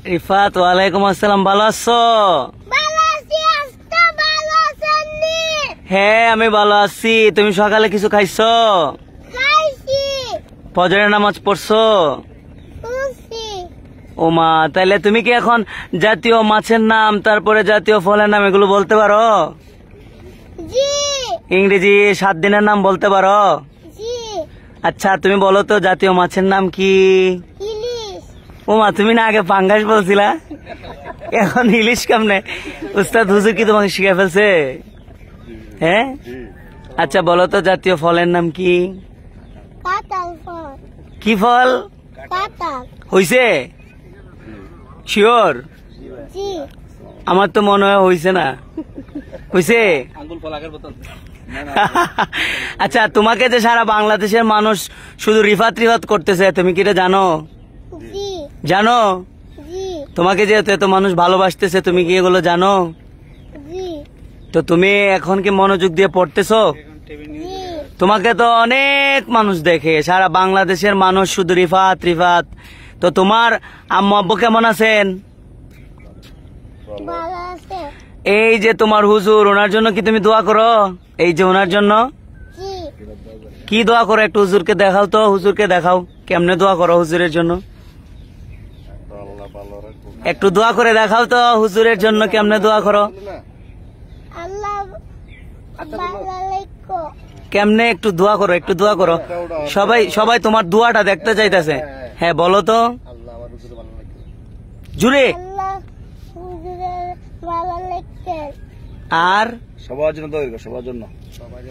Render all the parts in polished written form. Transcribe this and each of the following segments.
রিফাত, ওয়ালাইকুম আসসালাম। ভালো আছো? হ্যাঁ, আমি ভালো আছি। তুমি সকালে কিছু খাইছো? ফজরের নামাজ পড়ছো? ও মা, তাইলে তুমি কি এখন জাতীয় মাছের নাম, তারপরে জাতীয় ফলের নাম এগুলো বলতে পারো? ইংরেজি 7 দিনের নাম বলতে পারো? আচ্ছা, তুমি বলো তো জাতীয় মাছের নাম কি? ও মা, তুমি না আগে পাঙ্গাস বলছিলা, এখন ইলিশ কেমনে? উস্তাদ হুজুর কি তোমাকে শিখে ফেলছে? হ্যাঁ, আচ্ছা বলো তো জাতীয় ফলের নাম কি? কি ফল হইছে? শিওর? আমার তো মনে হয় হইছে না। হইছে? আচ্ছা, তোমাকে যে সারা বাংলাদেশের মানুষ শুধু রিফাত রিফাত করতেছে, তুমি কি এটা জানো? জানো? তোমাকে যে এত মানুষ ভালোবাসতেছে, তুমি কি এগুলো জানো? তো তুমি এখন কি মনোযোগ দিয়ে পড়তেছো? তোমাকে তো অনেক মানুষ দেখে, সারা বাংলাদেশের মানুষ শুধু রিফাত রিফাত। তো তোমার আম্মু আব্বু কেমন আছেন? এই যে তোমার হুজুর, ওনার জন্য কি তুমি দোয়া করো? এই যে ওনার জন্য কি দোয়া করো? একটু হুজুরকে দেখাও তো, হুজুরকে দেখাও কেমনে দোয়া করো হুজুরের জন্য। একটু দোয়া করে দেখাও তো হুজুরের জন্য, কেমনে দোয়া করো? কেমনে একটু দোয়া করো, একটু দোয়া করো। সবাই সবাই তোমার দোয়াটা দেখতে চাইতেছে। হ্যাঁ বলো তো জুড়ে। আর সবার জন্য দোয়া করো, সবার জন্য,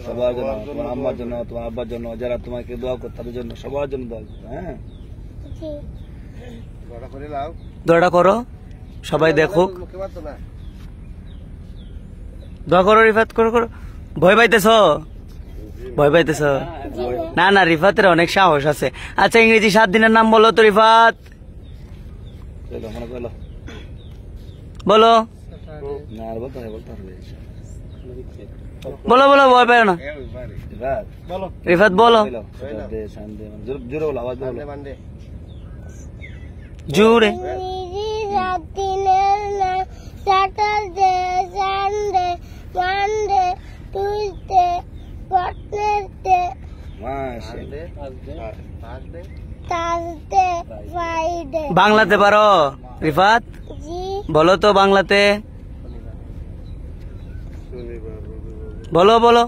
সবার জন্য, তোমার আম্মার জন্য, তোমার আব্বার জন্য, যারা তোমাকে দোয়া করো তাদের জন্য, সবার জন্য দোয়া করো। হ্যাঁ, দোয়াটা করো, সবাই দেখুক। দোয়া করো রিফাত, করো করো। ভয় পাইতেছ? ভয় পাইতেছ? না না, রিফাতের অনেক সাহস আছে। আচ্ছা, ইংরেজি 7 দিনের নাম বলো তো রিফাত, বলো। বলো বলো, ভয় পাই না। রিফাত বলো জুড়ে। Saturday, Sunday, Monday, Tuesday, Wednesday, Thursday, Friday. বাংলাতে পারো রিফাত? বলো তো বাংলাতে, বলো বলো।